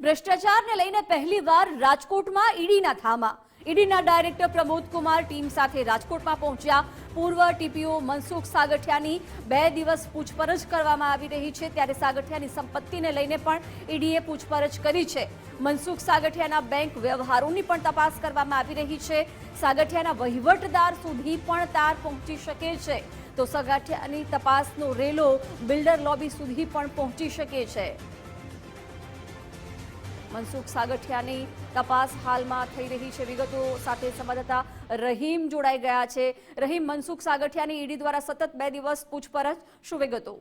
ભ્રષ્ટાચારને લઈને પહેલીવાર રાજકોટમાં ઈડીના ધામા. ઈડીના ડાયરેક્ટર પ્રમોદ કુમાર ટીમ સાથે રાજકોટમાં પહોંચ્યા. પૂર્વ ટીપીઓ મનસુખ સાગઠિયાની 2 દિવસ પૂછપરછ કરવામાં આવી રહી છે, ત્યારે સાગઠિયાની સંપત્તિને લઈને પણ ઈડીએ પૂછપરછ કરી છે. મનસુખ સાગઠિયાના બેંક વ્યવહારોની પણ તપાસ કરવામાં આવી રહી છે. સાગઠિયાના વહીવટદાર સુધી પણ તાર પહોંચી શકે છે, તો સાગઠિયાની તપાસનો રેલો બિલ્ડર લોબી સુધી પણ પહોંચી શકે છે. મનસુખ સાગઠિયાની તપાસ હાલમાં થઈ રહી છે. વિગતો સાથે સંવાદદાતા રહીમ જોડાઈ ગયા છે. રહીમ, મનસુખ સાગઠિયાની ઈડી દ્વારા સતત 2 દિવસ પૂછપરછ, શું વિગતો?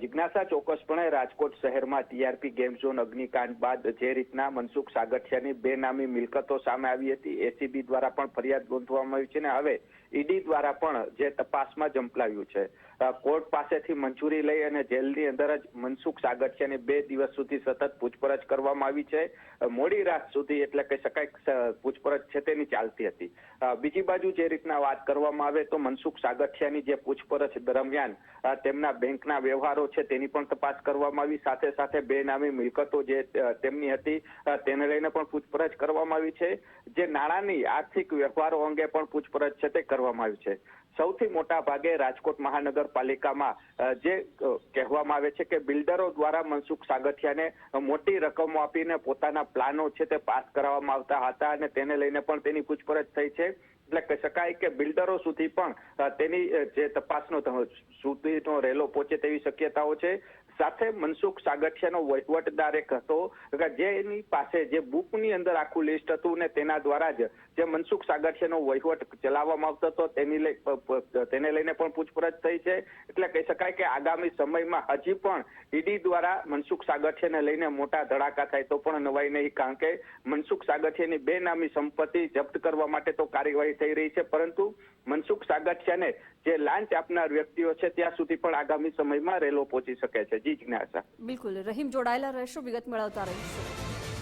જિજ્ઞાસા, ચોક્કસપણે રાજકોટ શહેરમાં ટીઆરપી ગેમ ઝોન અગ્નિકાંડ બાદ જે રીતના મનસુખ સાગઠિયાની બેનામી મિલકતો સામે આવી હતી, એસીબી દ્વારા પણ ફરિયાદ નોંધવામાં આવી છે અને હવે ઈડી દ્વારા પણ જે તપાસમાં ઝંપલાવ્યું છે. કોર્ટ પાસેથી મંજૂરી લઈ અને જેલની અંદર જ મનસુખ સાગઠિયાની 2 દિવસ સુધી સતત પૂછપરછ કરવામાં આવી છે. મોડી રાત સુધી એટલે કહી શકાય પૂછપરછ છે તેની ચાલતી હતી. બીજી બાજુ જે રીતના વાત કરવામાં આવે તો મનસુખ સાગઠિયાની જે પૂછપરછ દરમિયાન તેમના બેંકના વ્યવહારો છે તેની પણ તપાસ કરવામાં આવી, સાથે સાથે બેનામી મિલકતો જે તેમની હતી તેને લઈને પણ પૂછપરછ કરવામાં આવી છે. જે નાણાંની આર્થિક વ્યવહારો અંગે પણ પૂછપરછ છે તે કરવામાં આવી છે. સૌથી મોટા ભાગે રાજકોટ મહાનગરપાલિકામાં જે કહેવામાં આવે છે કે બિલ્ડરો દ્વારા મનસુખ સાગઠિયાને મોટી રકમો આપીને પોતાના પ્લાનો છે તે પાસ કરાવવામાં આવતા હતા અને તેને લઈને પણ તેની પૂછપરછ થઈ છે. એટલે કહી શકાય કે બિલ્ડરો સુધી પણ તેની જે તપાસનો સુધીનો રેલો પહોંચે તેવી શક્યતાઓ છે. સાથે મનસુખ સાગઠિયાનો વહીવટદાર એક હતો જે એની પાસે જે બુકની અંદર આખું લિસ્ટ હતું ને તેના દ્વારા જ જે મનસુખ સાગઠિયાનો વહીવટ ચલાવવામાં આવતો હતો તેને લઈને પણ પૂછપરછ થઈ છે. એટલે કહી શકાય કે આગામી સમયમાં હજી પણ ઈડી દ્વારા મનસુખ સાગઠિયાને લઈને મોટા ધડાકા થાય તો પણ નવાઈ નહીં, કારણ કે મનસુખ સાગઠિયાની બેનામી સંપત્તિ જપ્ત કરવા માટે તો કાર્યવાહી થઈ રહી છે, પરંતુ મનસુખ સાગઠિયાને જે લાંચ આપનાર વ્યક્તિઓ છે ત્યાં સુધી પણ આગામી સમયમાં રેલો પહોંચી શકે છે. જી જિજ્ઞાસા. બિલકુલ, રહીમ જોડાયેલા રહેશો, વિગત મેળવતા રહીશું.